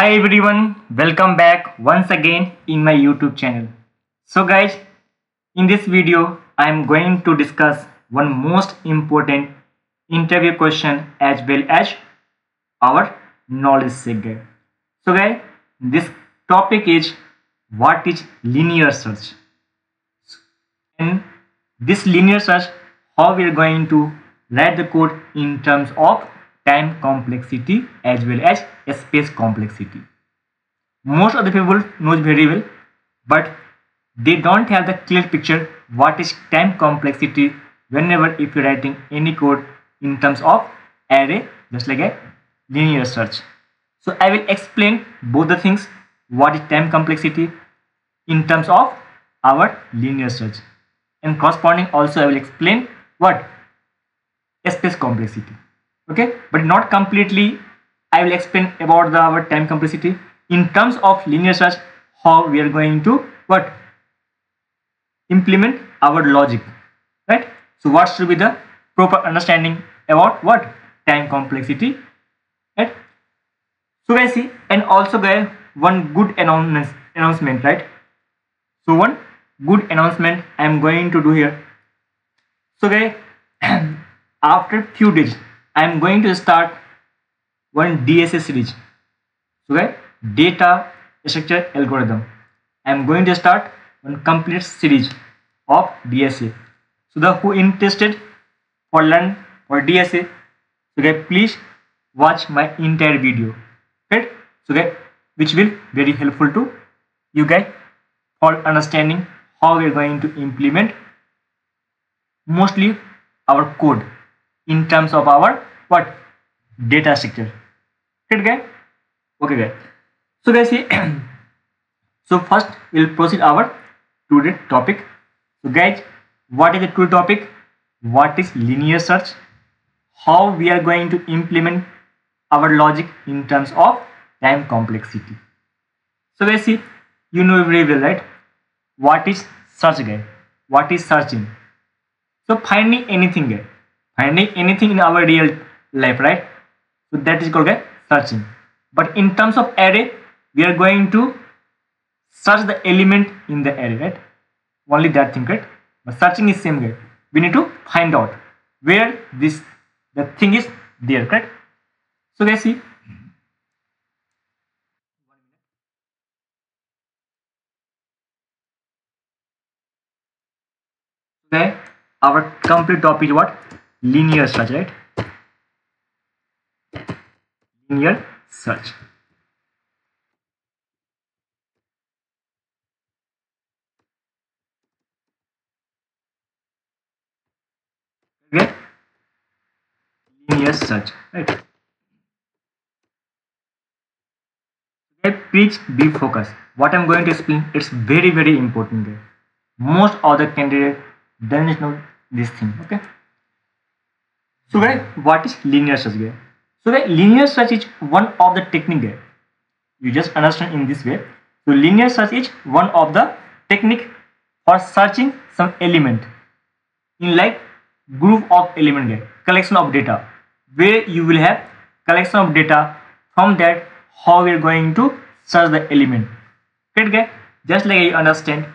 Hi everyone, welcome back once again in my YouTube channel. So guys, in this video I am going to discuss one most important interview question as well as our knowledge segment. So guys, this topic is what is linear search, and this linear search, how we are going to write the code in terms of time complexity as well as space complexity. Most of the people knows very well, but they don't have the clear picture what is time complexity whenever if you're writing any code in terms of array, just like a linear search. So I will explain both the things, what is time complexity in terms of our linear search, and corresponding also I will explain what space complexity. Okay, but not completely. I will explain about our time complexity in terms of linear search, how we are going to what implement our logic, right? So what should be the proper understanding about what time complexity, right? So guys, see, and also guys, one good announcement, right? So one good announcement I am going to do here. So guys, after few days I am going to start one DSA series. So guys, data structure algorithm. I am going to start one complete series of DSA. So the who interested for learn for DSA, so guys, please watch my entire video, right? So guys, which will very helpful to you guys for understanding how we are going to implement mostly our code in terms of our what data structure, right guys? Okay guys, so guys, see, so first we'll proceed our today topic. So guys, what is the today topic? What is linear search? How we are going to implement our logic in terms of time complexity. So guys, see, you know very well, right? What is search guys? What is searching? So finding anything guys, finding anything in our real life, right? So that is called guys searching. But in terms of array, we are going to search the element in the array, right? Only that thing, right? But searching is same way. We need to find out where the thing is there, right? So guys, see, okay, our complete topic is what? Linear search, right? Linear search. Okay, linear search, right? Okay, please be focused. What I'm going to explain, it's very important there. Most of the candidate doesn't know this thing. Okay, so guys, what is linear search guys? So guys, linear search is one of the technique guys. You just understand in this way. So linear search is one of the technique for searching some element in like group of element guys, collection of data, where you will have collection of data. From that, how we are going to search the element, right guys? Just like you understand,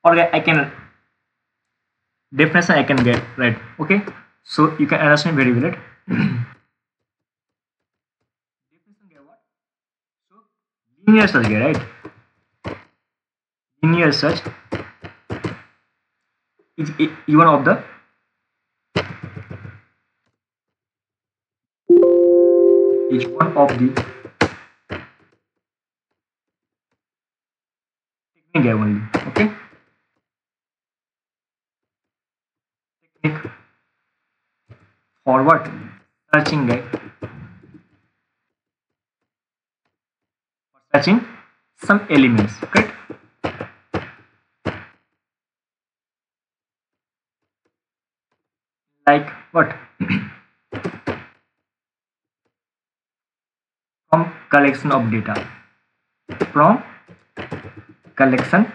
or guys, I can definition I can get right. Okay, so you can understand very well, right? Definition guys, what? So linear search guys, right? Linear search is one of the technique only. Okay, technique for what? Searching guys, for searching some elements, right? Like what? From collection of data, from collection of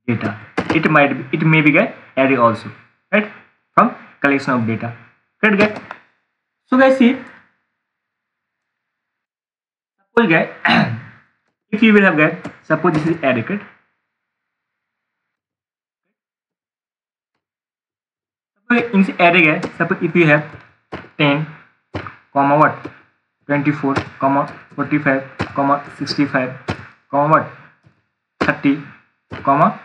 data, it may be a array also, right? From collection of data, right guys? So guys, see, suppose guys if you will have guys, suppose this is array, correct? Suppose in this array guys, suppose if you have 10 comma what 24 comma 45 comma 65 comma what 30 comma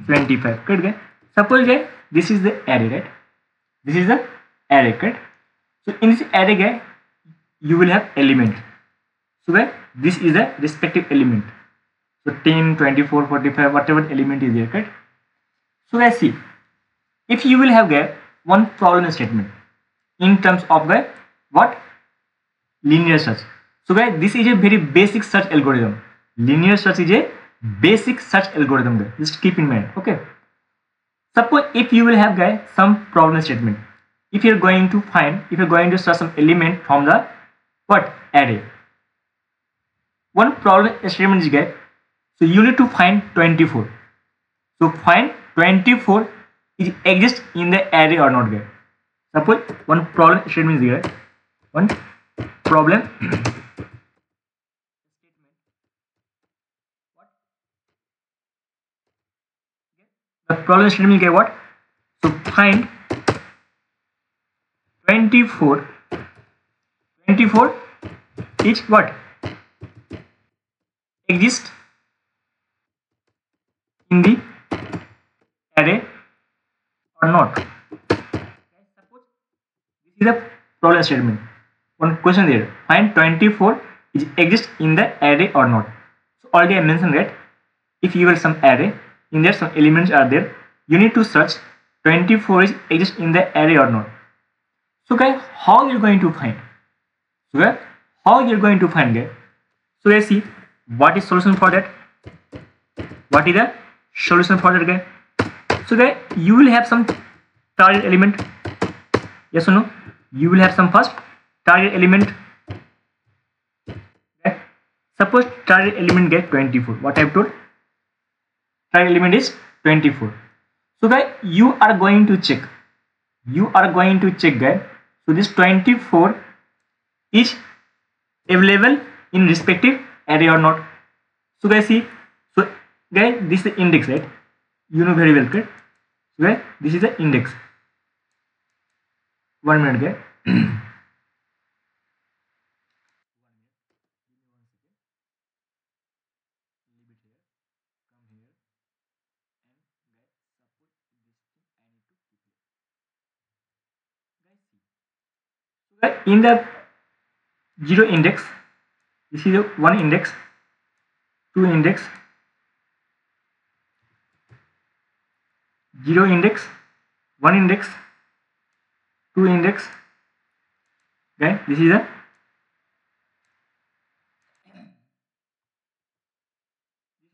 25, correct guys? Suppose guys this is the array, right? This is the array, correct? So in this array guys you will have element. So guys this is the respective element. So 10, 24, 45, whatever element is there, correct? So guys see, if you will have guys one problem statement in terms of guys what linear search. So guys this is a very basic search algorithm. Linear search is a basic search algorithm guys. Just keep in mind, okay? Suppose if you will have guys some problem statement, if you are going to find, if you are going to search some element from the what array, one problem statement is guys, so you need to find 24. So find 24 is exist in the array or not guys. Suppose one problem statement is here, one problem the problem statement is what? So find 24 is what exist in the array or not. Suppose this is a problem statement. One question there, find 24 is exist in the array or not. So already I mentioned that if you have some array, in there some elements are there, you need to search 24 is exist in the array or not. So guys how you are going to find? So guys how you are going to find guys? So let's see what is solution for that. What is the solution for that guys? So guys you will have some target element, yes or no? You will have some first target element. Okay. Suppose target element get 24. What I have told? Target element is 24. So guys you are going to check. You are going to check guys. So this 24 is available in respective array or not. So guys see. So guys this is the index, right? You know very well, correct? So guys this is the index. 1 minute guys. In the 0 index, this is the 1 index, 2 index, 0 index, 1 index, 2 index. Okay, this is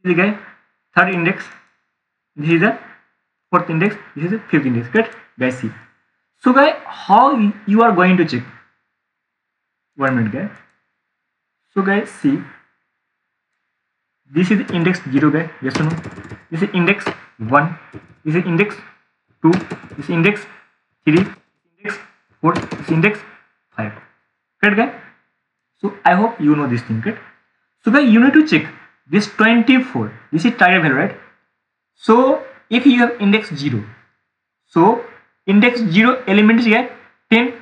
the guy third index. This is the fourth index. This is the fifth index. Correct, guys. See. So guys, how you are going to check? 1 minute guys. So guys see, this is the index 0 guys, yes or no? This is index 1, this is index 2, this is index 3, index 4, this is index 5. Correct guys? So I hope you know this thing, correct? So guys you need to check this 24, this is target value, right? So if you have index 0, so index 0 element is here 10.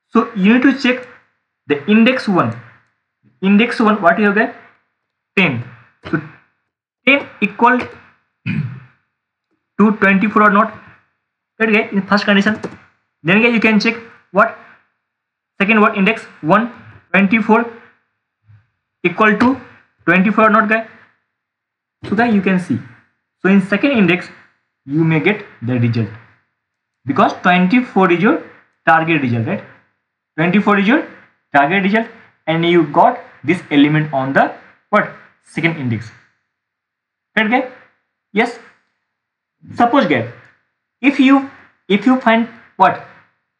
So you need to check the index 1. Index 1 what you have there? 10. So 10 equal to 24 or not? Okay, in first condition. Then again you can check what? Second what? Index 1, 24 equal to 24 or not guys? So guys you can see. So in second index you may get the result. Because 24 is your target result, right? 24 is your target result and you got this element on the what? Second index. Right guys? Yes. Suppose guys, if you find what?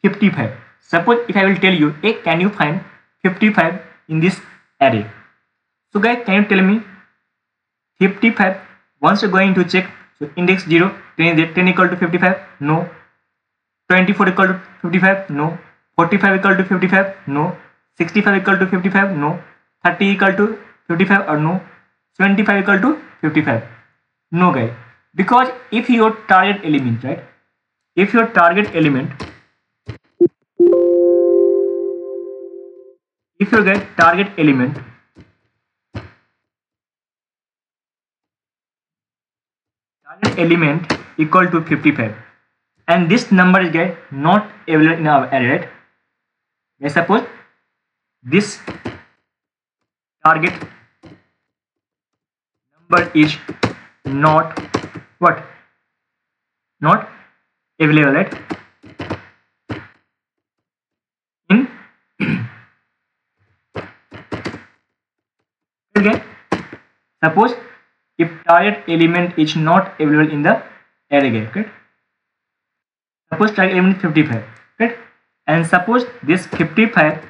55. Suppose if I will tell you, hey, can you find 55 in this array? So guys, can you tell me 55? Once you're going to check, so index 0, 10 equal to 55? No. 24 equal to 55? No. 45 equal to 55? No. 65 equal to 55? No. 30 equal to 55 or no? 75 equal to 55? No guys, because if your target element, right? If your target element, if your guys target element equal to 55 and this number is guys not available in our array, right? Let's suppose this target number is not what? Not available, right? In okay. Suppose if target element is not available in the array, okay? Suppose target element is 55, right? And suppose this 55,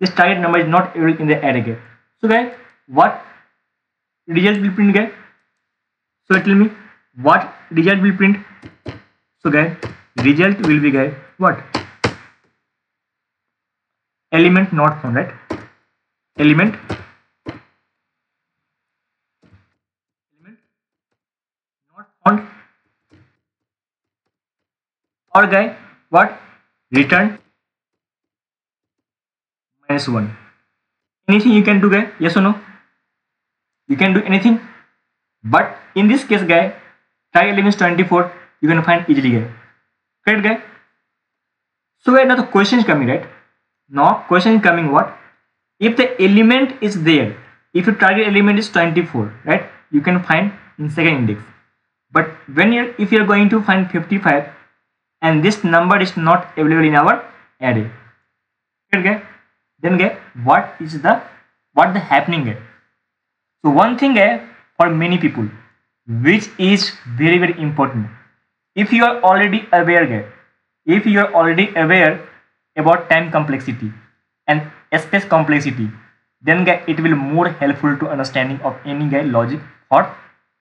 this target number is not available in the array. So guys, what result will print guys? So tell me what result will print? So guys, result will be guys what? Element not found, right? Element not found, or guys what? Return -1. Anything you can do guys? Yes or no? You can do anything, but in this case guys, target element is 24. You can find easily guys. Correct guys? So guys, now the question is coming, right? Now question is coming what? If the element is there, if your target element is 24, right? You can find in second index. But when if you're going to find 55 and this number is not available in our array, okay? Then guys, what the happening guys? So one thing guys, for many people, which is very very important, if you are already aware guys, if you are already aware about time complexity and space complexity, then guys it will more helpful to understanding of any guy logic or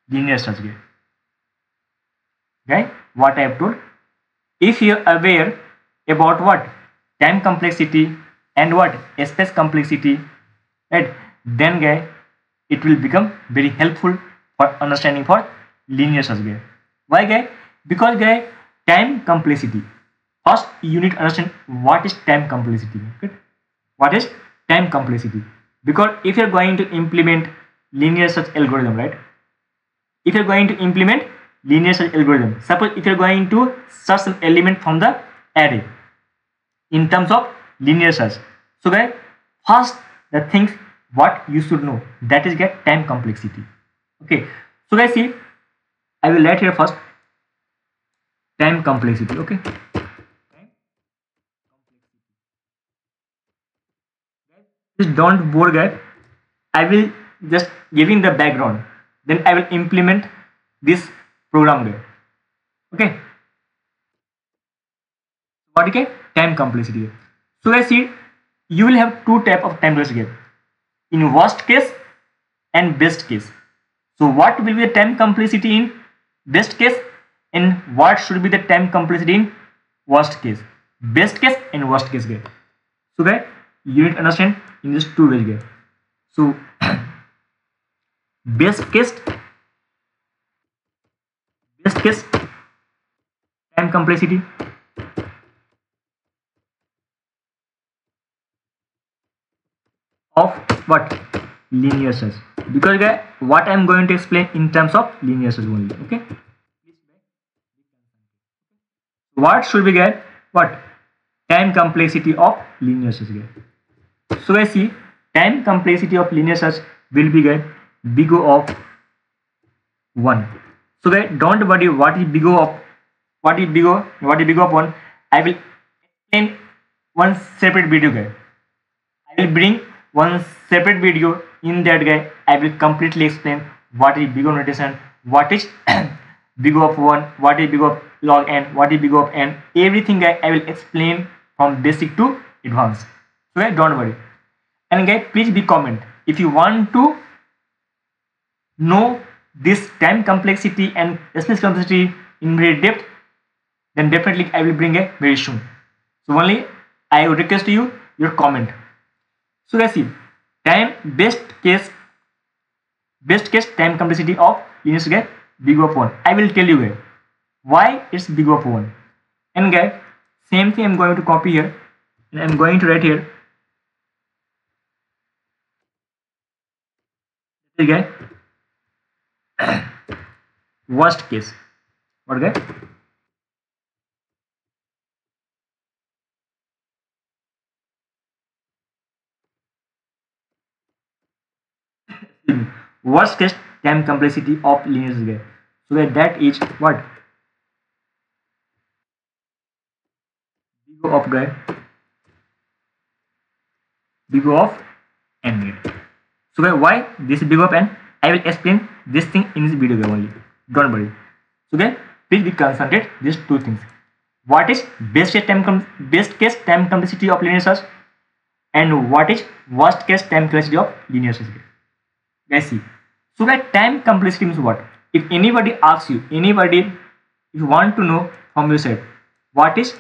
linear search guys. Guys, what I have told, if you are aware about what time complexity and what space complexity, right, then guys it will become very helpful for understanding for linear search guys. Why guys? Because guys, time complexity, first you need to understand what is time complexity, okay? What is time complexity? Because if you are going to implement linear search algorithm, right? If you are going to implement linear search algorithm, suppose if you are going to search an element from the array in terms of linear search, so guys, first the things what you should know, that is get time complexity. Okay, so guys, see, I will write here first time complexity. Okay, just don't bore guys, I will just giving the background, then I will implement this program guys. Okay, what okay? Time complexity. So guys, see, you will have two type of time complexity in worst case and best case. So what will be the time complexity in best case and what should be the time complexity in worst case? Best case and worst case guys. So guys, you need to understand in this two ways guys. So best case time complexity of what? Linear search. Because guys, what I am going to explain in terms of linear search only. Okay, what should be guys? What? Time complexity of linear search guys. So guys, see, time complexity of linear search will be guys big O of 1. So guys, don't worry what is big O of big O of 1. I will explain one separate video guys. I will bring one separate video. In that guy, I will completely explain what is big O notation, what is big O of 1, what is big O of log n, what is big O of n, everything guy I will explain from basic to advanced. So guys, don't worry. And guys, please be comment if you want to know this time complexity and space complexity in very depth, then definitely I will bring it very soon. So only I would request you your comment. So guys, see, time best case time complexity of linear get big of 1. I will tell you guys why it's big of 1. And guys, same thing I'm going to copy here and I'm going to write here. Okay, worst case. What guys? Worst case time complexity of linear algebra. So that is what? Big of guy. Big of n. So guys, why this is big of n? I will explain this thing in this video only. Don't worry. So guys, please be concentrated. These two things. What is best case time complexity of linear search, and what is worst case time complexity of linear search? Guys, see. So guys, time complexity means what? If anybody asks you, if you want to know from your side, what is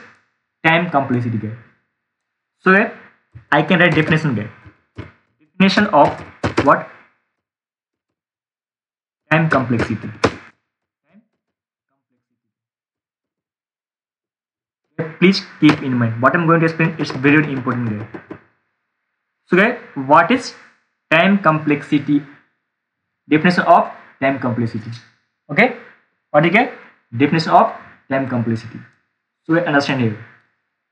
time complexity, guys? So guys, I can write definition, guys. Definition of what? Time complexity. Please keep in mind what I'm going to explain. It's very, very important there. So guys, what is time complexity? Definition of time complexity. Okay, what is it? Definition of time complexity. So guys, understand here.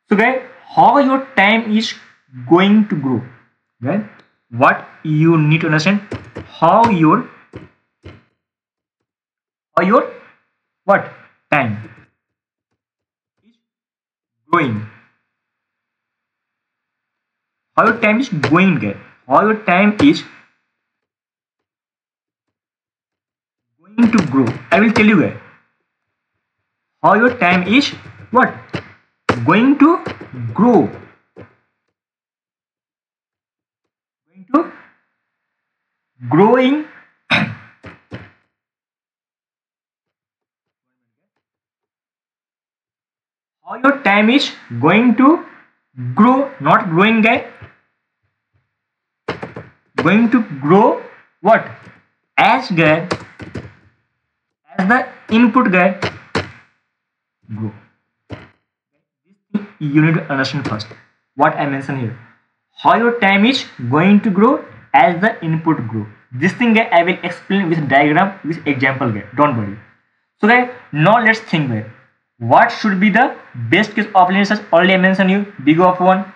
So guys, how your time is going to grow? Guys, what you need to understand, how your what time is growing. How your time is going, guys. How your time is going to grow. I will tell you guys. How your time is what? Going to grow. Going to growing. How your time is going to grow, not growing, guys. Going to grow what? As guy, as the input guy grow. This thing you need to understand first. What I mentioned here. How your time is going to grow as the input grow. This thing guy I will explain with diagram, with example guy. Don't worry. So guys, now let's think guys. What should be the best case of linear search? Already I mentioned you, big of 1.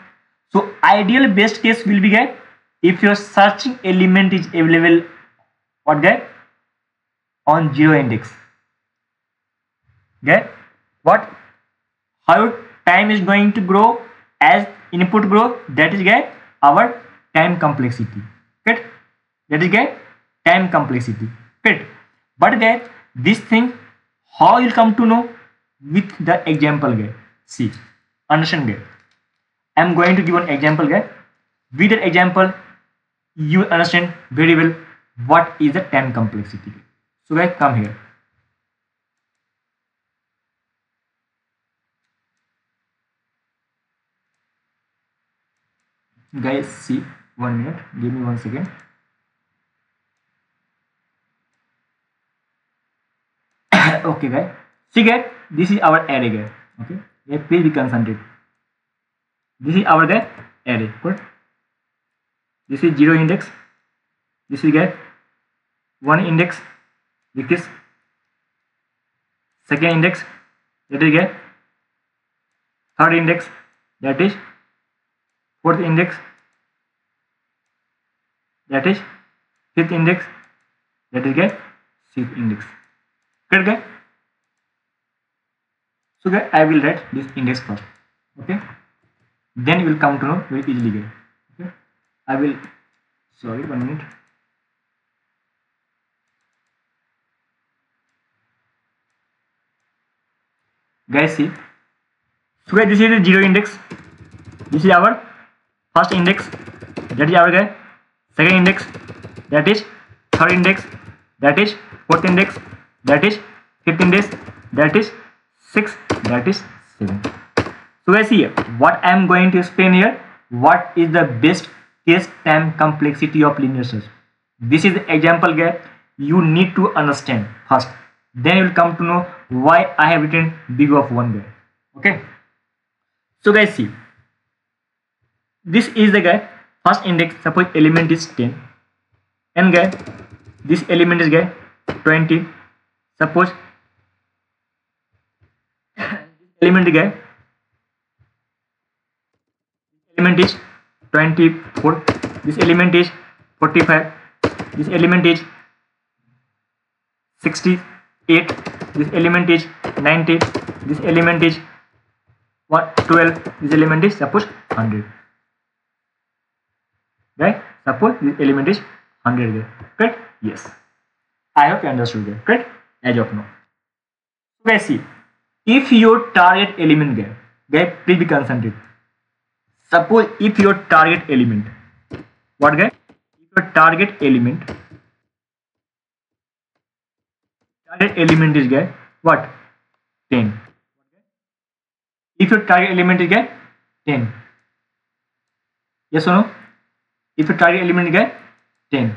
So ideal best case will be guy, if your searching element is available, what guy? On 0 index. Guy, what? How your time is going to grow as input grow, that is guy our time complexity. Good? That is guy time complexity. Good? But guy, this thing how you come to know? With the example guy. See, understand guy. I am going to give an example guy. With that example, you understand very well what is the time complexity. So guys, come here. Guys, see, 1 minute. Give me 1 second. Okay guys. See guys, this is our array guy. Okay, yeah, please be concentrated. This is our guy array. Good. This is 0 index. This is guy 1 index. Like this. Second index. That is guy. Third index. That is fourth index. That is fifth index. That is guy sixth index. Good guy. So guys, I will write this index first. Okay, then you will come to know very easily guys. Okay, I will, sorry, 1 minute. Guys, see, so guys, this is the 0 index. This is our first index. That is our guy second index. That is third index. That is fourth index. That is fifth index. That is 6, that is 7. So guys, here what I am going to explain here, what is the best case time complexity of linear search. This is the example guy. You need to understand first. Then you will come to know why I have written big of 1 guy. Okay. So guys, see. This is the guy. First index. Suppose element is 10. And guy, this element is guy 20. Suppose element guy. Element is 24. This element is 45. This element is 68. This element is 90. This element is 12. This element is suppose 100. Right? Suppose this element is 100. Correct? Yes. I hope you understood that. Correct? As of now. So guys, see. If your target element guy, please be concentrated. Suppose if your target element, what guy? If your target element is guy, what? 10. If your target element is guy 10. Yes or no? If your target element is guy 10.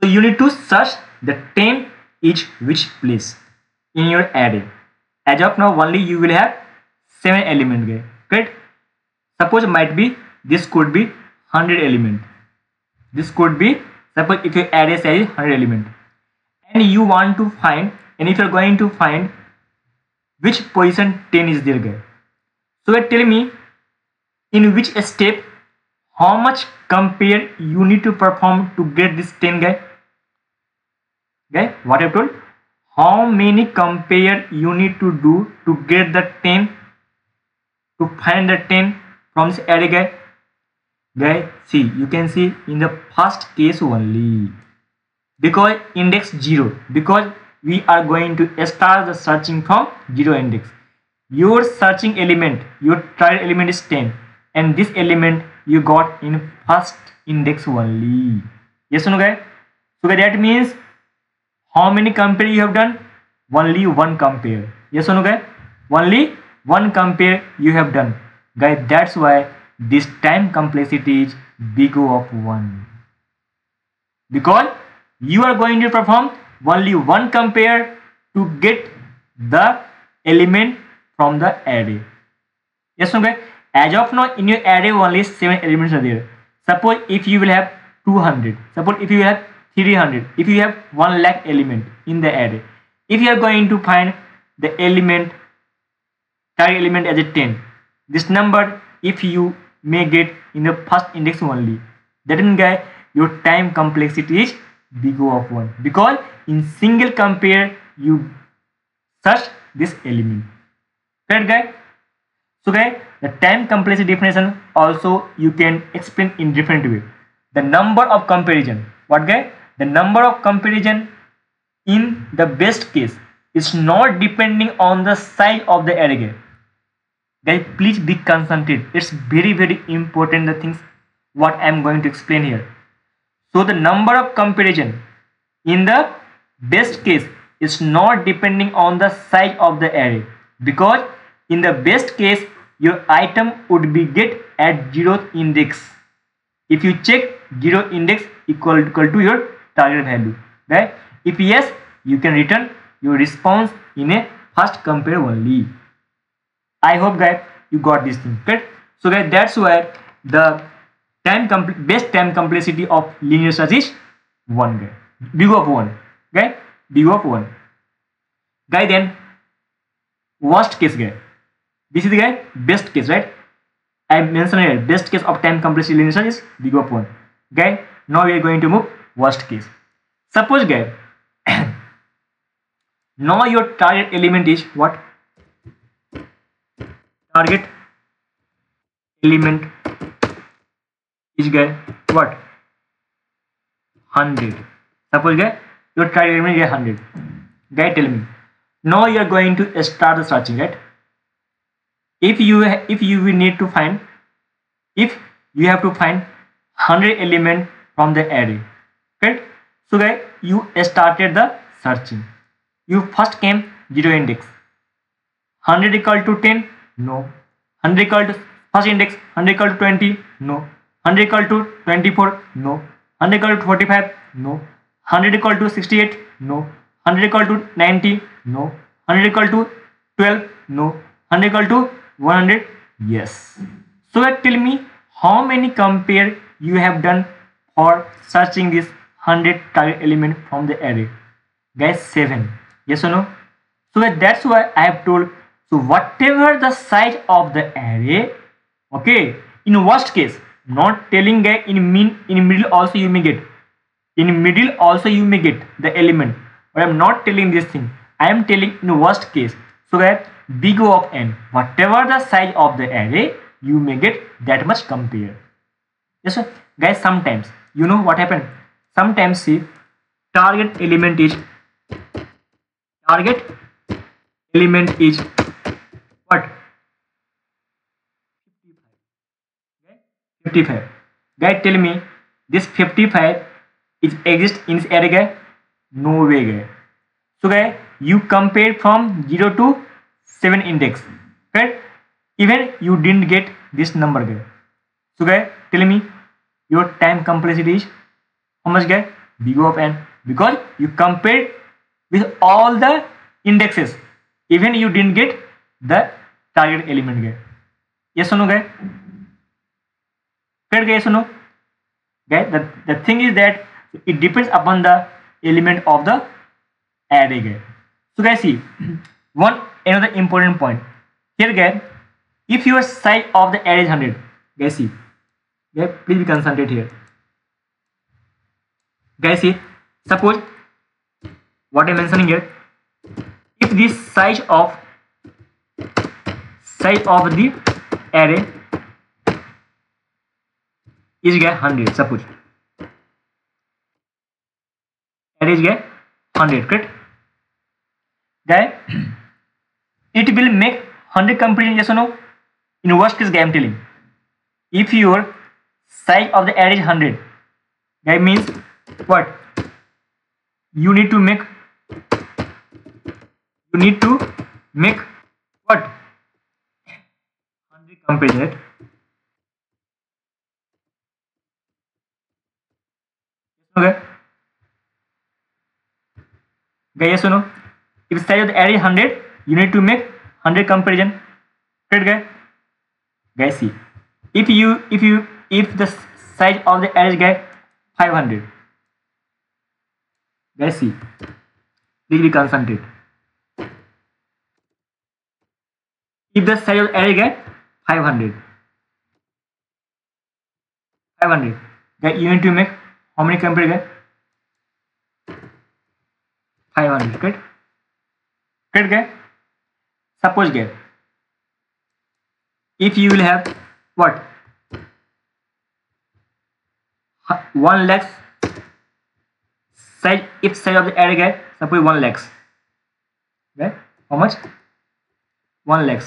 So you need to search the 10 each which place in your array. As of now, only you will have 7 element guy. Correct? Suppose might be this could be 100 element. This could be, suppose if your array size is 100 element, and you want to find, and if you are going to find which position 10 is there guy. So tell me in which step how much compare you need to perform to get this 10 guy. Guy, what I told? How many compare you need to do to get the 10, to find the 10 from this array guy? Guy, see, you can see in the first case only, because index 0, because we are going to start the searching from 0 index. Your searching element, your target element is 10, and this element you got in first index only. Yes or no guy? So guy, that means how many compare you have done? Only 1 compare. Yes or no guy? Only 1 compare you have done. Guys, that's why this time complexity is big O of 1. Because you are going to perform only 1 compare to get the element from the array. Yes or no guys? As of now, in your array only 7 elements are there. Suppose if you will have 200, suppose if you have 300, if you have 1 lakh element in the array, if you are going to find the element, target element as a 10, this number if you may get in the first index only, that means guy, your time complexity is big O of 1, because in single compare you search this element. Correct guy? So guy, the time complexity definition also you can explain in different way. The number of comparison, what guy? The number of comparison in the best case is not depending on the size of the array guy. Guys, please be concentrated. It's very important the things what I am going to explain here. So the number of comparison in the best case is not depending on the size of the array, because in the best case your item would be get at 0th index. If you check 0 index equal to your target value, right? If yes, you can return your response in a first compare only. I hope guys you got this thing, correct? So guys, that's why the best time complexity of linear search is 1 guy, big of 1, guy, big of 1 guy. Then worst case guy, this is the guy best case, right? I mentioned here best case of time complexity linear search is big of 1 guy. Now we are going to move worst case. Suppose guy now your target element is what? Target element is guy what? 100. Suppose guy your target element is 100. Guy, tell me, now you are going to start the searching, right? If you will need to find, if you have to find 100 element from the array, right? So guy, you started the searching. You first came 0 index. 100 equal to 10? No. 100 equal to First index 100 equal to 20, no. 100 equal to 24, no. 100 equal to 45, no. 100 equal to 68, no. 100 equal to 90, no. 100 equal to 12, no. 100 equal to 100, yes. So tell me how many compare you have done for searching this 100 target element from the array? Guys, 7. Yes or no? So that's why I have told, so whatever the size of the array, okay, in worst case, not telling guy in middle also you may get, in middle also you may get the element, but I'm not telling this thing. I am telling in worst case. So that big O of n, whatever the size of the array, you may get that much compare. Yes sir. Guys, sometimes you know what happened, sometimes see target element is what, 55. Guys, tell me this 55 is exist in this array guy? No way guy. So guy, you compare from 0 to 7 index, right? Even you didn't get this number guy. So guy, tell me your time complexity is how much guy? Big O of n, because you compared with all the indexes, even you didn't get the target element guy. Yes or no guy? Correct guys or no? Guy, the thing is that it depends upon the element of the array guy. So guys, see another important point here guy, if your size of the array is 100, guys see, guys please be concentrate here. Guys see, suppose what I'm mentioning here, if this size of the array is 100, suppose array is 100, correct guy, it will make 100 comparison, yes or no? In worst case guy, I'm telling, if your size of the array is 100, guy means what, you need to make what, 100 comparison, right? Okay guy, yes or no? If size of the array is 100, you need to make 100 comparison, right guy? Guys see, if the size of the array is 500, guys see, please be concentrate. If the size of the array is 500, guys, you need to make how many comparison? 500, correct? Correct guys? Suppose guys, if you will have what, 1 lakh size, if size of the array guy, suppose 1 lakh, right? How much? 1 lakh,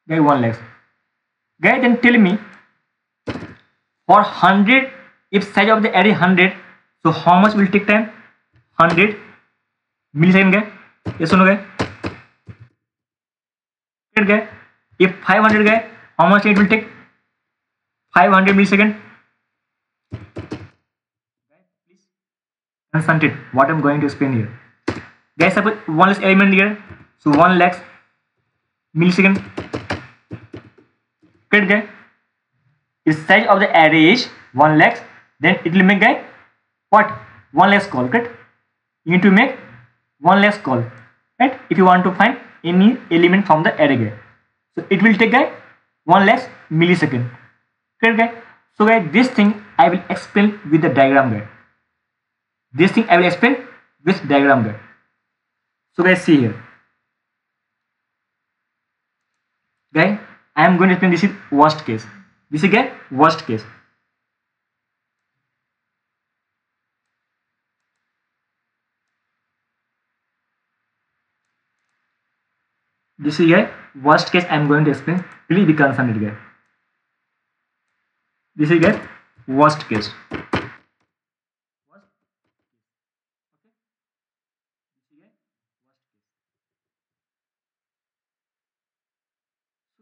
guy, 1 lakh, guy. Then tell me for 100, if size of the array 100, so how much will take time? 100 millisecond guy, yes or no guy? Guy, if 500 guy, how much it will take? 500 millisecond. Please concentrate what I'm going to explain here. Guys, suppose 1 lakh element here, so 1 lakh millisecond. Correct guy? If size of the array is 1 lakh, then it will make guy what, 1 lakh call, correct? You need to make 1 lakh call, right? If you want to find any element from the array guy, so it will take guy 1 lakh millisecond, correct guy? So guy, this thing I will explain with the diagram guy. This thing I will explain with diagram guy. So guys, see here, guy, I am going to explain, this is worst case. This is guy worst case. This is a worst case I am going to explain. Please be concentrated guy. This is a worst case.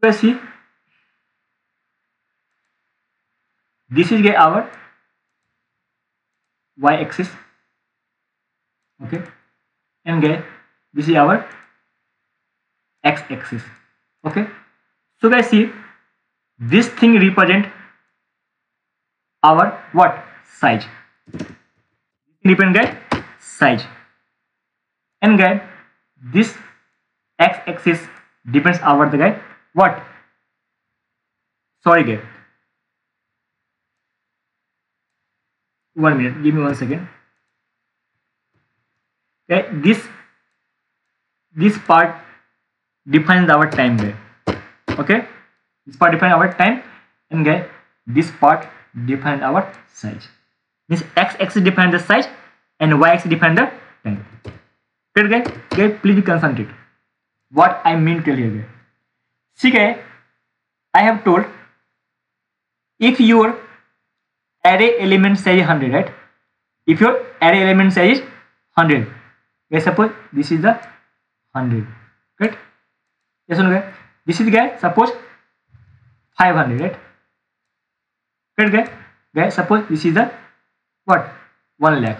let's see, this is our y axis, okay, and guys this is our x axis, okay. So guys see, this thing represent our what size, represent guys size, and guys this x axis depends our the guys what, sorry guys, 1 minute, give me 1 second. Okay, this part defines our time guys, okay, this part defines our time, and guys this part defines our size. This x axis defines the size and y axis defines the time. Okay guys, please concentrate what I mean to tell you guys. See guys, I have told if your array element size is 100, right? If your array element size is 100, guys, suppose this is the 100, right? Yes or no guys? This is guys suppose 500, right? Right guys, suppose this is the what 1 lakh.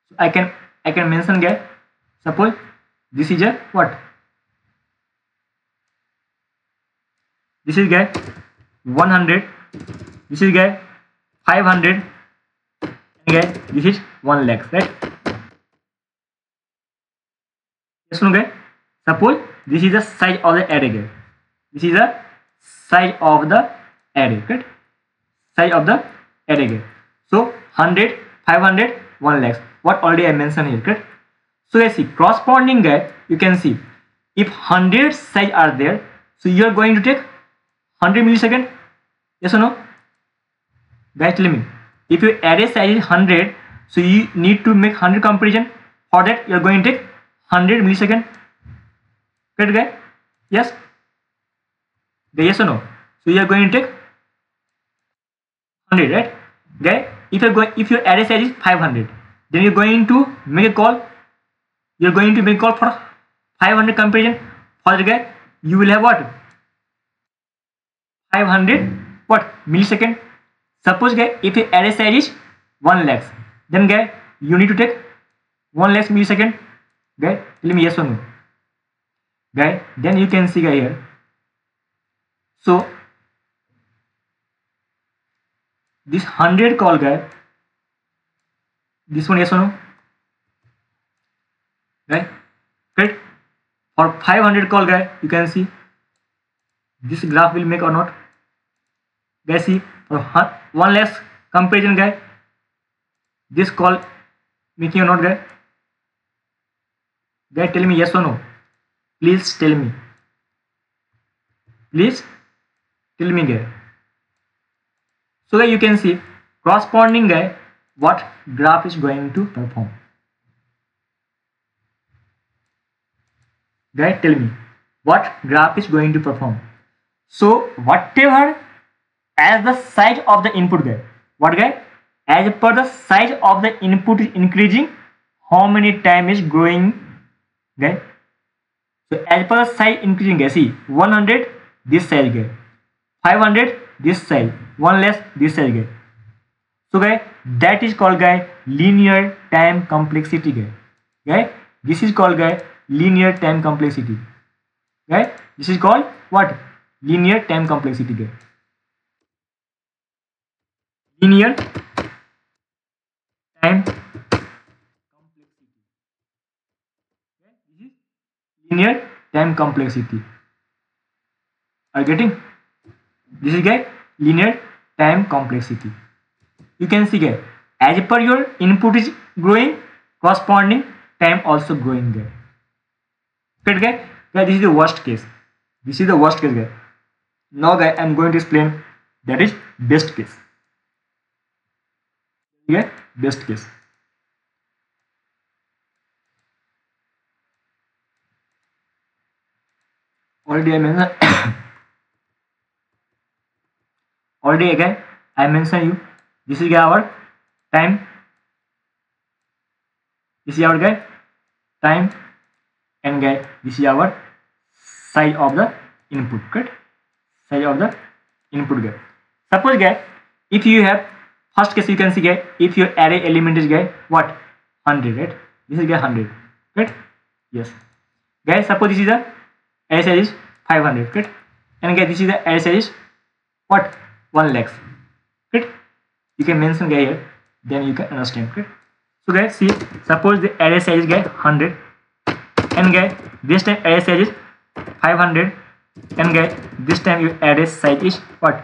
So I can mention guys, suppose this is a what, this is guys 100, this is guys 500, and guys this is 1 lakh, right? Yes or no guys? Suppose this is the size of the array guys. This is the size of the array, right? Size of the array guys. So 100, 500, 1 lakh. What already I mentioned here, right? So guys see, corresponding guys, you can see if 100 size are there, so you are going to take 100 millisecond. Yes or no? Guys tell me, if your array size is 100, so you need to make 100 comparison. For that you are going to take 100 millisecond. Correct guys? Yes? Yes or no? So you are going to take 100, right? Guys, if your array size is 500, then you are going to make a call. You are going to make a call for 500 comparison. For that guy, you will have what? 500 what millisecond. Suppose guys, if your array size is 1 lakh, then guys you need to take 1 lakh millisecond. Guys, tell me yes or no. Guys, then you can see guys here. So this 100 call guys, this one yes or no. Right? Correct? For 500 call guys, you can see this graph will make or not. Guys see, for 1 lakh comparison guys, this call making or not guys. Guys tell me yes or no. Please tell me. Please tell me guys. So guys you can see corresponding guys what graph is going to perform. Guys tell me what graph is going to perform. So whatever as the size of the input guys, what guys, as per the size of the input is increasing, how many time is growing guys. So as per the size increasing guys, see 100 this size guys, 500 this size, 1 less this size guys. So guys that is called guys linear time complexity guys. Guys this is called guys linear time complexity. Guys this is called what? Linear time complexity guys. Linear time complexity. Okay, this is linear time complexity. Are you getting? This is guys linear time complexity. You can see guys, as per your input is growing, corresponding time also growing guys. Okay guys, this is the worst case. This is the worst case guys. Now guys I am going to explain that is best case. Okay, best case. Already I mentioned. Already again I mentioned you. This is our time. This is our guys time, and guys this is our size of the input. Correct? size of the input guy. Suppose guy, if you have first case, you can see guy, if your array element is guy what 100, right? This is guy 100, right? Yes. Guys, suppose this is the array size is 500, right? And guys, this is the array size is what 1 lakh, right? You can mention guy here, then you can understand, right? So guys, see, suppose the array size is guy 100, and guys, this time array size is 500, and guys, this time your array size is what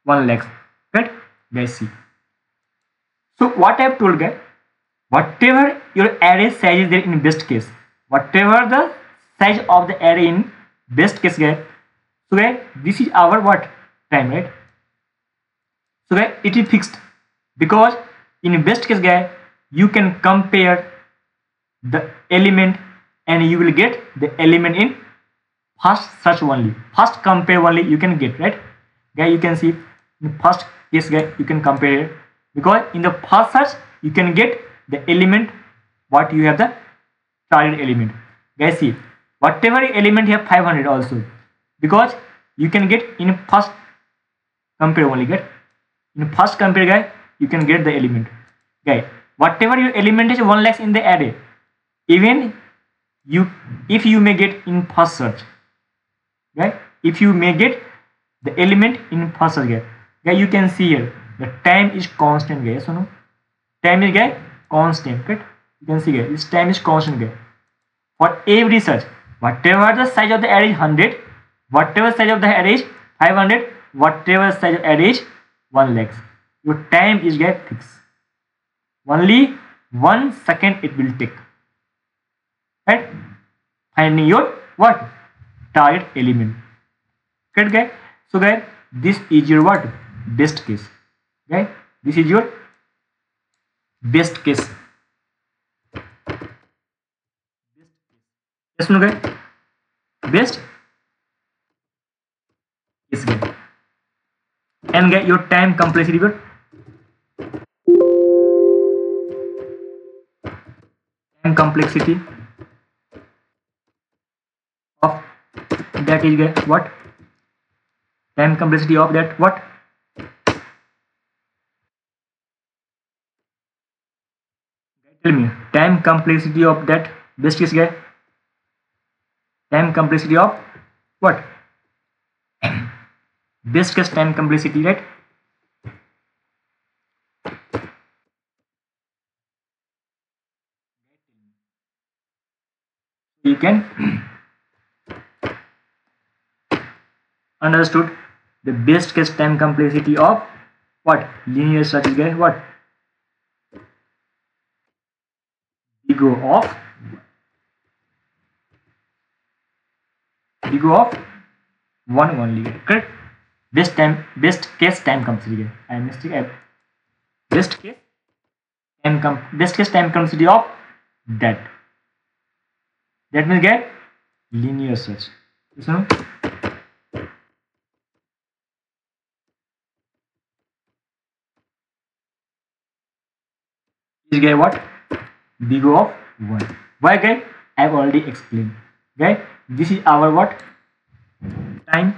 1 lakh, right? Guys, see. So what I have told guys, whatever your array size is there in best case, whatever the size of the array in best case guys, so guys, this is our what time, right? So guys, it is fixed, because in best case guys, you can compare the element and you will get the element in first search only, first compare only you can get, right? Guys, you can see in first case guys, you can compare it, because in the first search you can get the element what you have the target element. Guys, see, whatever element you have 500 also, because you can get in first compare only, get in first compare guy, you can get the element. Guy, whatever your element is 1 lakh in the array, even you, if you may get in first search, right? If you may get the element in first search, guys, you can see here the time is constant, guys. So no, time is guys constant, right? You can see guys, this time is constant, guys. For every search, whatever the size of the array is 100, whatever size of the array is 500, whatever size of array is 1 lakh, your time is guys fixed. Only 1 second it will take, right? Finding your what target element, correct guys? So guys, this is your what best case, right? This is your best case. Yes, no guys, best case guys. And guys, your time complexity good. Time complexity of that is guys what? Time complexity of that what? Tell me, time complexity of that best case guy. Time complexity of what? Best case time complexity, right? You can understood the best case time complexity of what? Linear search is guy what? Big O of 1 only, correct? Best case time complexity. I mistake. Best case time complexity of that. That means get linear search. So is guy what? Big O of 1. Why guy? I have already explained. Guy, this is our what? Time.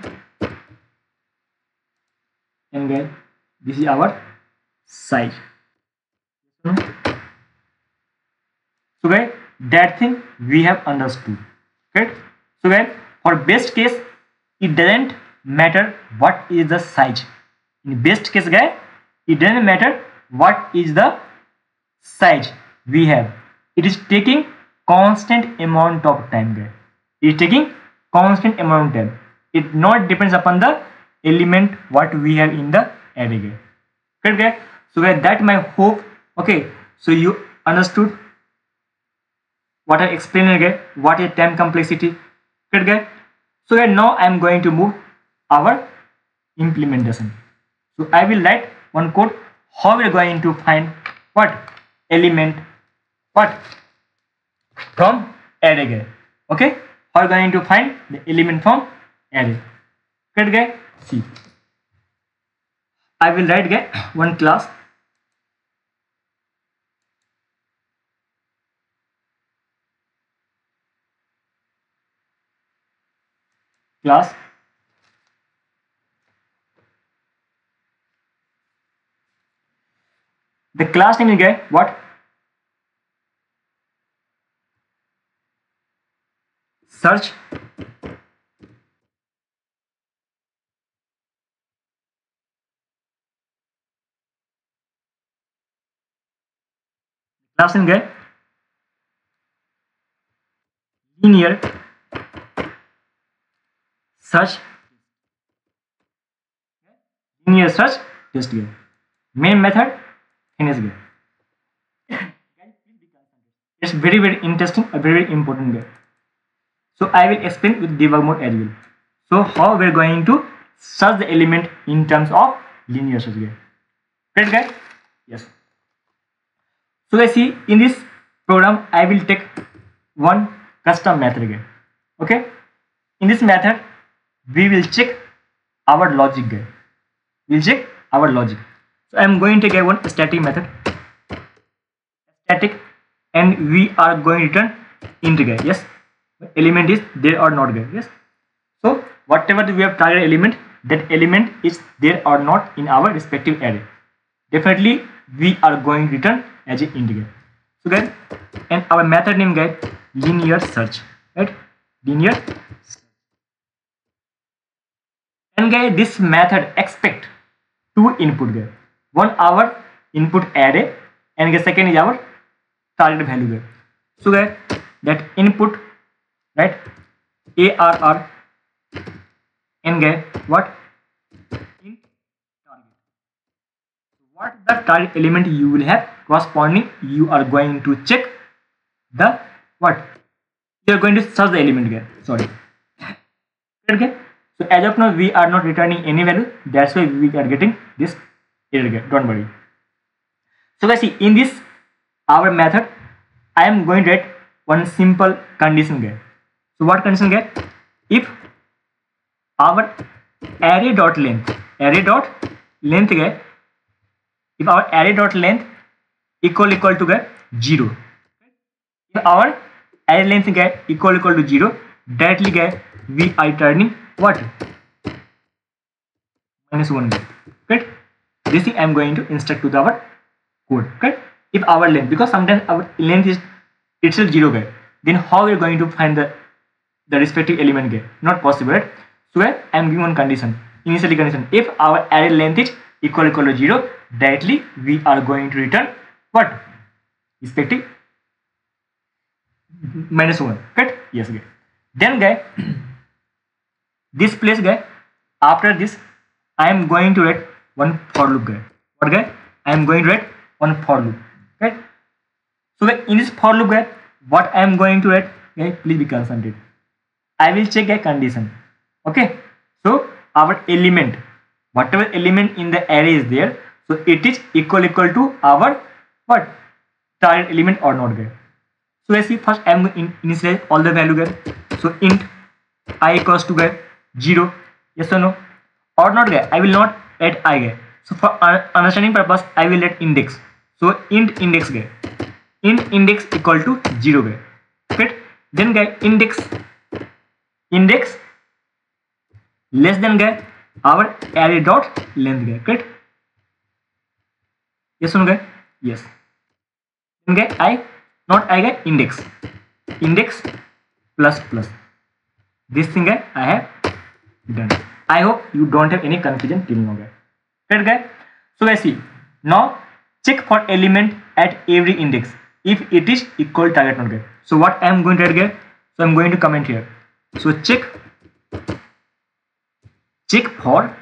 And guy, this is our size. So guy, that thing we have understood. Okay? So guy, for best case, it doesn't matter what is the size. In best case guy, it doesn't matter what is the size we have. It is taking constant amount of time, guy. It is taking constant amount of time. It not depends upon the element what we have in the array, guy. Correct, guy? So guy, that my hope. Okay, so you understood what I explained, guy. What is time complexity? Correct, guy? So guy, now I am going to move our implementation. So I will write one code how we are going to find what element what from array, guy. Okay, how are you going to find the element from array? Correct, guy? See, I will write guy one class The class name is guy what? Search. Class name guy linear search. Linear search test guy. Main method finish guy. It's very interesting, a very important guy. So I will explain with debug mode as well. So how we're going to search the element in terms of linear search guy. Right guys? Yes. So guys, see in this program I will take one custom method guy. Okay. In this method we will check our logic guy. We'll check our logic. So I am going to get one static method. Static, and we are going to return int guy. Yes. Element is there or not guy. Yes. So whatever we have target element, that element is there or not in our respective array. Definitely we are going to return as an int guy. So guys, and our method name guy linear search, right? Linear search. And guy, this method expect two input guy. One our input array, and the second is our target value guy. So guys, that input, right, ARR, and guy what? Int target. What the target element you will have corresponding, you are going to check the what? You are going to search the element guy. Sorry. Okay. So as of now we are not returning any value. That's why we are getting this error guy. Don't worry. So guys, see in this our method, I am going to write one simple condition guy. So what condition guy? If our array dot length guy, if our array dot length equal to guy 0, if our array length guy equal to 0, directly guy we are returning what? -1 guy. Right? This thing I am going to instruct to our code. Right? If our length, because sometimes our length is itself 0 guy, then how we are going to find the respective element guy? Not possible, right? So I am giving one condition, initially condition. If our array length is equal to 0, directly we are going to return what? Respective -1. Right? Yes guy. Then guy, this place guy, after this I am going to write one for loop guy. What guy? I am going to write one for loop. Right? So guy, in this for loop guy, what I am going to write guy, please be concentrated. I will check a condition. Okay. So our element, whatever element in the array is there, so it is equal to our what? Target element or not guy. So let's see, first I am going to initialize all the value guy. So int I equals to guy 0, yes or no, or not guy. I will not add I guy. So for understanding purpose I will add index. So int index guy, int index equal to 0 guy. Right? Then guy index less than guy our array dot length guy. Right? Yes or no guy? Yes. Then guy I, not I guy, index plus. This thing guy I have done. I hope you don't have any confusion till now guy. Right guy? So guys, see now check for element at every index if it is equal target not guy. So what I am going to write guy? So I am going to comment here. So check for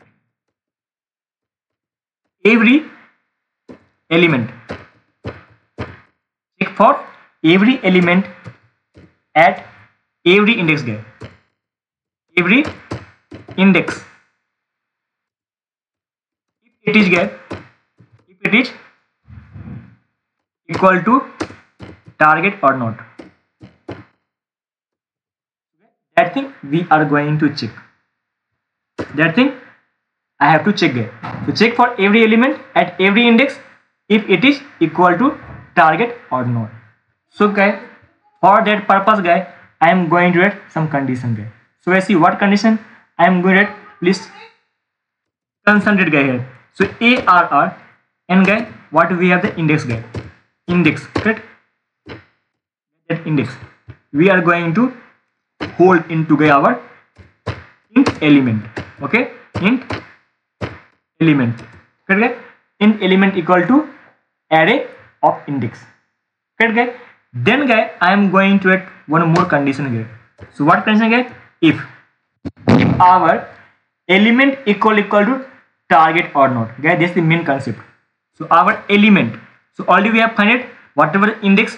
every element. Check for every element at every index guy. Every index. If it is guy, if it is equal to target or not. That thing we are going to check. That thing I have to check guy. So check for every element at every index if it is equal to target or not. So guy, for that purpose guy, I am going to write some condition guy. So I see what condition I am going to write. Please concentrate guy here. So ARR and guy what we have the index guy, index, correct? That index we are going to hold into our int element. Okay, int element, correct? Int element equal to array of index, correct? Then guy I am going to add one more condition here. So what condition guy? If our element equal to target or not, guys, this is the main concept. So our element, so already we have find it whatever index,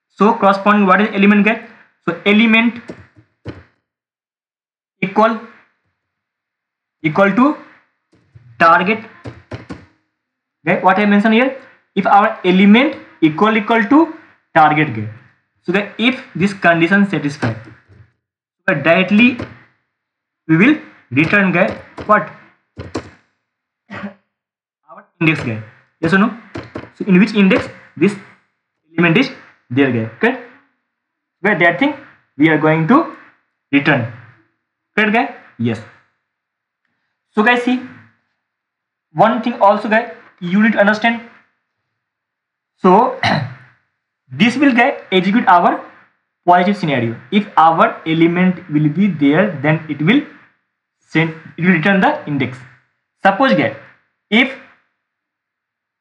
so corresponding what is element guys? So element equal to target, okay? What I mentioned here, if our element equal to target guy, so that if this condition satisfied, so directly we will return guy what? Our index guy, yes or no? So in which index this element is there guy, correct? Where that thing we are going to return, correct guy? Yes. So guys, see one thing also guy you need to understand. So this will get execute our positive scenario. If our element will be there, then it will return the index. Suppose guys, if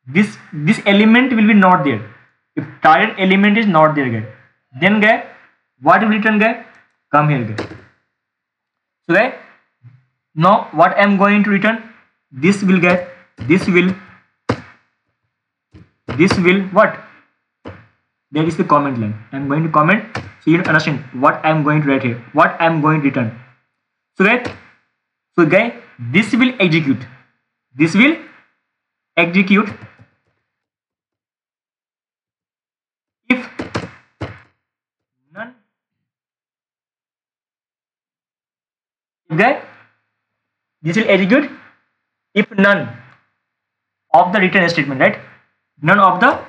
this element will be not there, if target element is not there guys, then guys what will return guys? Come here guys. So guys, now what I am going to return? This will get, this will what? That is the comment line. I am going to comment, so you understand what I am going to write here, what I am going to return. So guys, this will execute. This will execute if none. Guys, this will execute if none of the return statement, right? None of the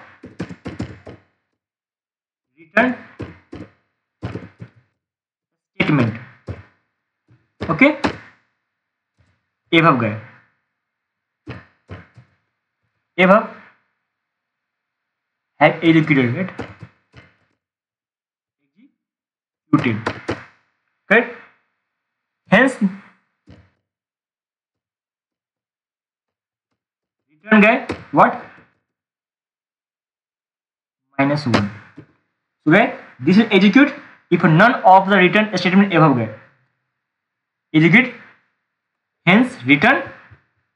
return statement. Okay, एवं गए, एवं have executed, right? Executed, correct? Hence return guy what? -1. So guys, this is execute if none of the return statement above guy execute, hence return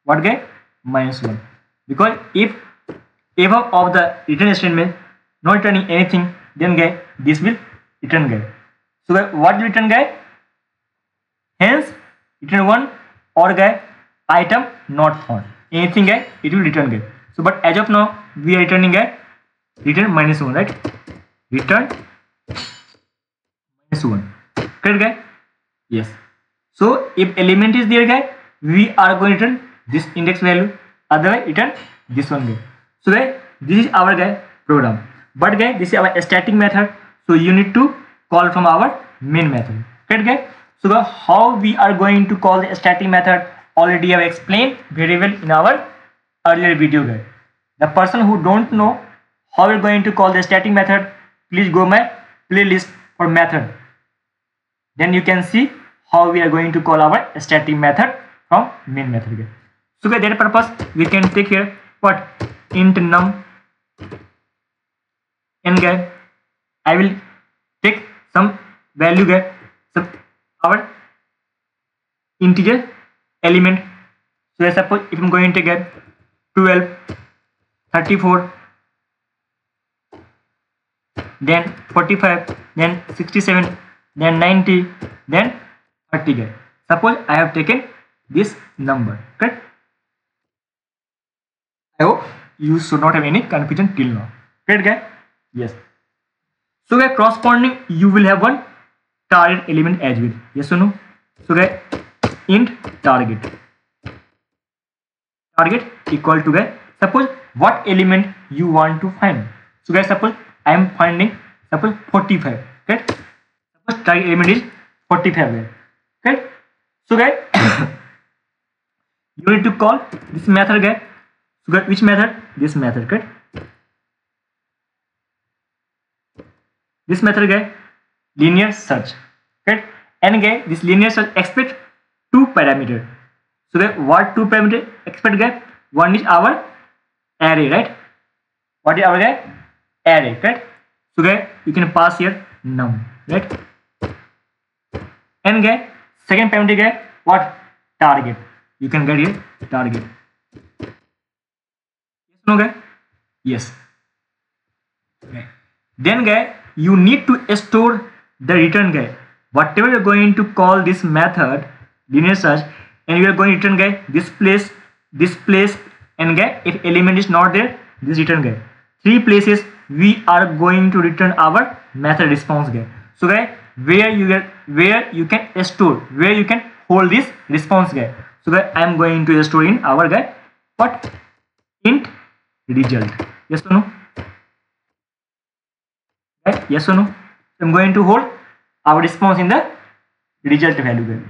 what guy? -1. Because if above of the return statement not returning anything, then guy this will return guy. So guy, what return guy? Hence return 1 or guy item not found, anything guy it will return guy. So but as of now we are returning guy return -1, right? Return -1, correct guy? Yes. So if element is there guy, we are going to return this index value, otherwise return this one guy. So guy, this is our guy program, but guy this is our static method, so you need to call from our main method, correct guy? So guy, how we are going to call the static method already I have explained very well in our earlier video guy. The person who don't know how we're going to call the static method, please go my playlist for method, then you can see how we are going to call our static method from main method guy. So for that purpose we can take here what? Int num n guy, I will take some value guy, so our integer element. So suppose if I'm going to get 12, 34, then 45, then 67, then 90, then 30 guy. Suppose I have taken this number, correct? I hope you should not have any confusion till now, correct guy? Yes. So guy, corresponding you will have one target element as well, yes or no? So guy, int target equal to guy, suppose what element you want to find. So guys, suppose I am finding suppose 45, correct? Suppose target element is 45 guy, correct? So guys, you need to call this method guy. So which method? This method, correct? This method guy, linear search, correct? And guy, this linear search expect two parameter. So guy, what two parameter expect guy? One is our array, right? What is our guy? Array, correct? So guy, you can pass here num, right? And guy, second parameter guy, what? Target. You can get here target. Yes, no guy? Yes. Okay. Then guy, you need to store the return guy. Whatever you're going to call this method, linear search, and you are going to return guy this place, and guy, if element is not there, this return guy. Three places we are going to return our method response guy. So guy, where you can store, where you can hold this response guy. So guy, I am going to store in our guy what? Int result. Yes or no? Right? Yes or no? So I'm going to hold our response in the result value guy.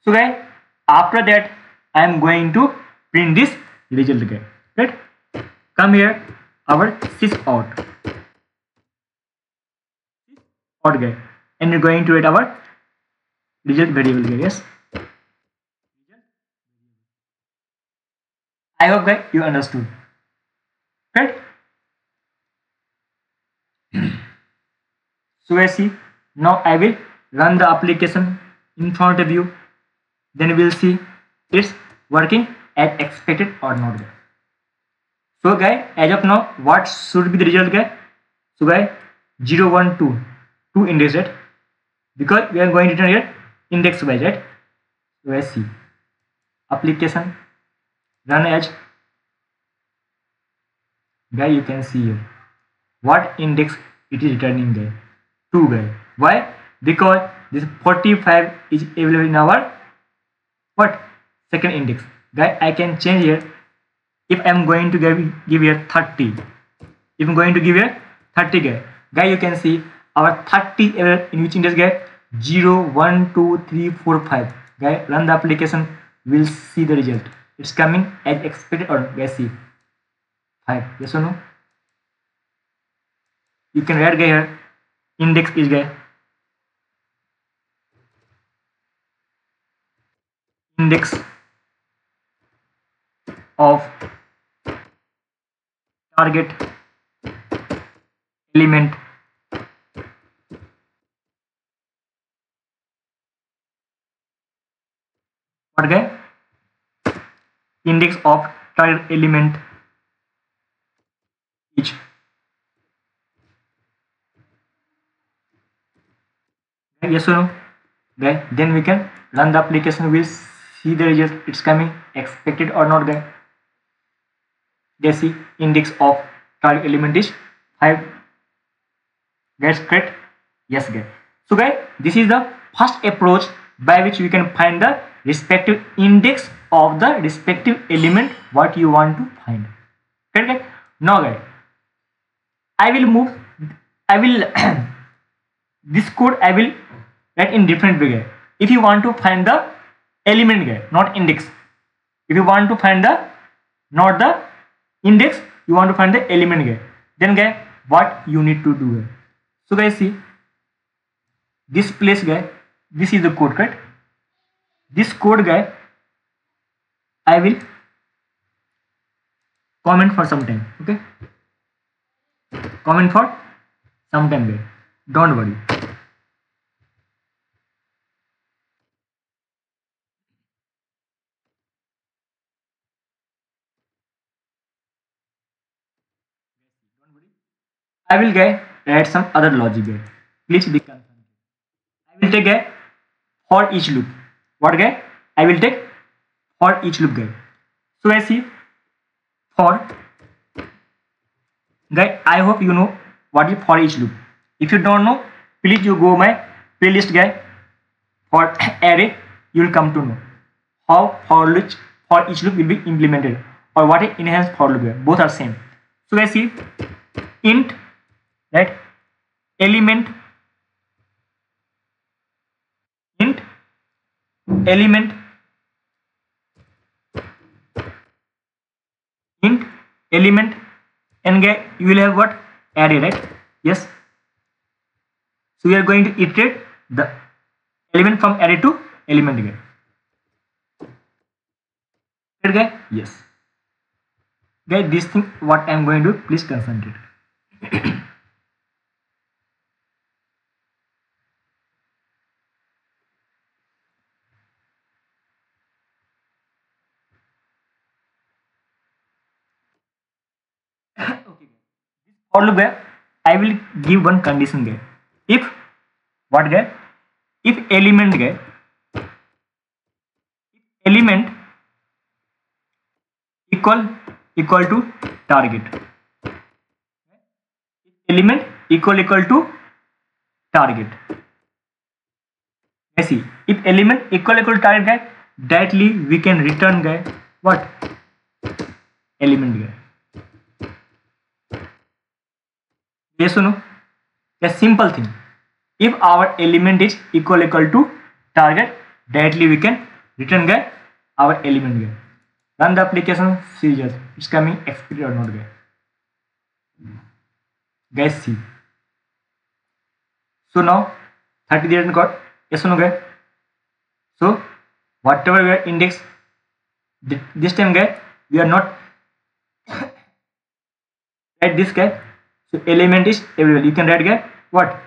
So guy, after that I am going to print this result guy. Right? Come here, our sysout guy, and we're going to write our result variable guy. Yes. I hope guy you understood. Right? So I see, now I will run the application in front of you, then we will see it's working as expected or not. So guy, as of now, what should be the result guy? So guy, 0 1 2 2 index, right? Because we are going to return here index wise, right? So I see application run as guy, you can see here what index it is returning guy. 2 guy. Why? Because this 45 is available in our what? Second index. Guy, I can change here. If I am going to give here 30, if I'm going to give here 30 guy. Guy, you can see our 30 in which index guy? 0 1 2 3 4 5. Guy, run the application. We'll see the result. It's coming as expected or guy, see 5. Yes or no? You can write guy here. Index is guy index of target element what guy? Index of target element each. Yes or no? Guy, then we can run the application. We'll see the result. It's coming expected or not guy. Let's see, index of target element is 5. That's correct. Yes guy. So guy, this is the first approach by which we can find the respective index of the respective element what you want to find. Correct guy? Now guy, I will this code I will write in different way guy. If you want to find the element guy, not index. If you want to find the not the index, you want to find the element guy. Then guy, what you need to do guy? So guys, see this place guy, this is the code, correct? This code guy I will comment for some time. Okay, comment for some time guy, don't worry. I will guy add some other logic guy. Please be confirmed. I will take a for each loop. What guy? I will take for each loop guy. So I see for guy. I hope you know what is for each loop. If you don't know, please you go my playlist guy for array. You will come to know how for each loop will be implemented or what is enhanced for loop guy. Both are same. So I see int, right, element, int element, int element, and guys you will have what? Array, right? Yes. So we are going to iterate the element from array to element guys. Right guys? Yes. Guys, this thing what I am going to do, please concentrate. Okay, this for loop guy, I will give one condition guy. If what guy? If element guy, element equal to target. Element equal to target. I see. If element equal to target guy, directly we can return guy what? Element guy. Yes or no? A simple thing. If our element is equal to target, directly we can return guy our element guy. Run the application, see results. It's coming executed or not guy. Guys see. So now 30 didn't got. Yes or no guy? So whatever we are index, this time guy we are not write this guy. So element is available. You can write guy what?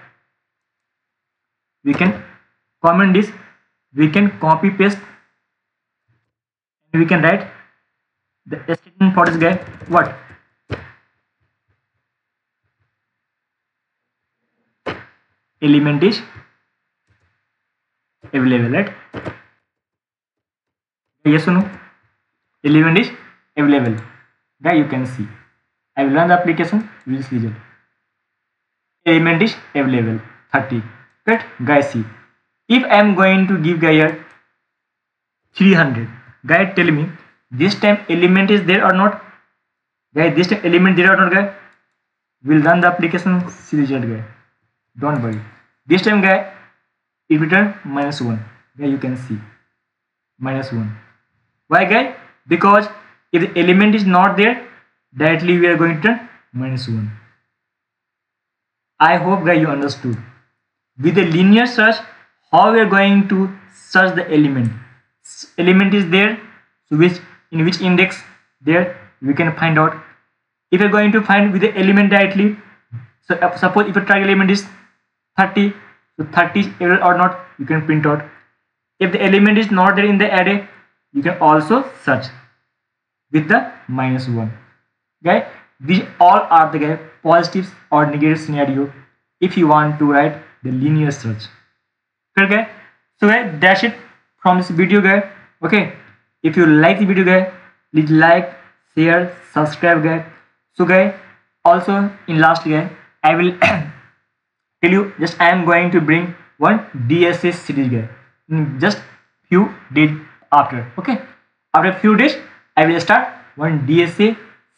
We can comment this. We can copy paste. And we can write the statement for this guy what? Element is available, right? Yes or no? Element is available. Guy you can see. I will run the application, we will see result. Element is available 30. Right? Guys see. If I am going to give guy here 300, guy tell me this time element is there or not? Guy this time element there or not guy? We'll run the application, see result guy. Don't worry. This time guy it return -1. Guy you can see -1. Why guy? Because if the element is not there, directly we are going to turn -1. I hope guy you understood. With the linear search, how we are going to search the element? Element is there, so in which index there we can find out. If you are going to find with the element directly, so suppose if a target element is 30, so 30 is available or not, you can print out. If the element is not there in the array, you can also search with the -1. Guys, these all are the guy positives or negative scenario if you want to write the linear search. Okay, so guys, that's it from this video guy. Okay, if you like the video guy, please like, share, subscribe guy. So guy, also in last guy, I will tell you, just I am going to bring one DSA series guy in just few days after. Okay, after few days I will start one DSA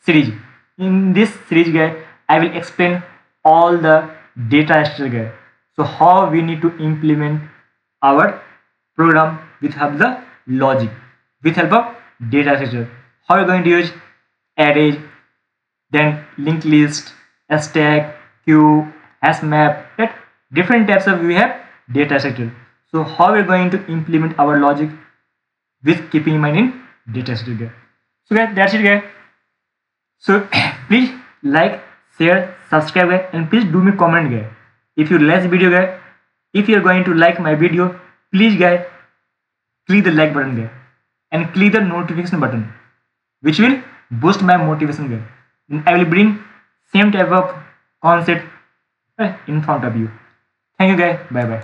series. In this series guy, I will explain all the data structure guy. So how we need to implement our program with help of the logic, with help of data structure. How we are going to use array, then linked list, stack, queue, hash map, right? Different types of we have data structure. So how we are going to implement our logic with keeping in mind in data structure. So guys, that's it guys. So please like, share, subscribe guys, and please do me comment guys. If you like the video guys, if you are going to like my video, please guys click the like button guys and click the notification button, which will boost my motivation guys. Then I will bring same type of concept in front of you. Thank you guys. Bye bye.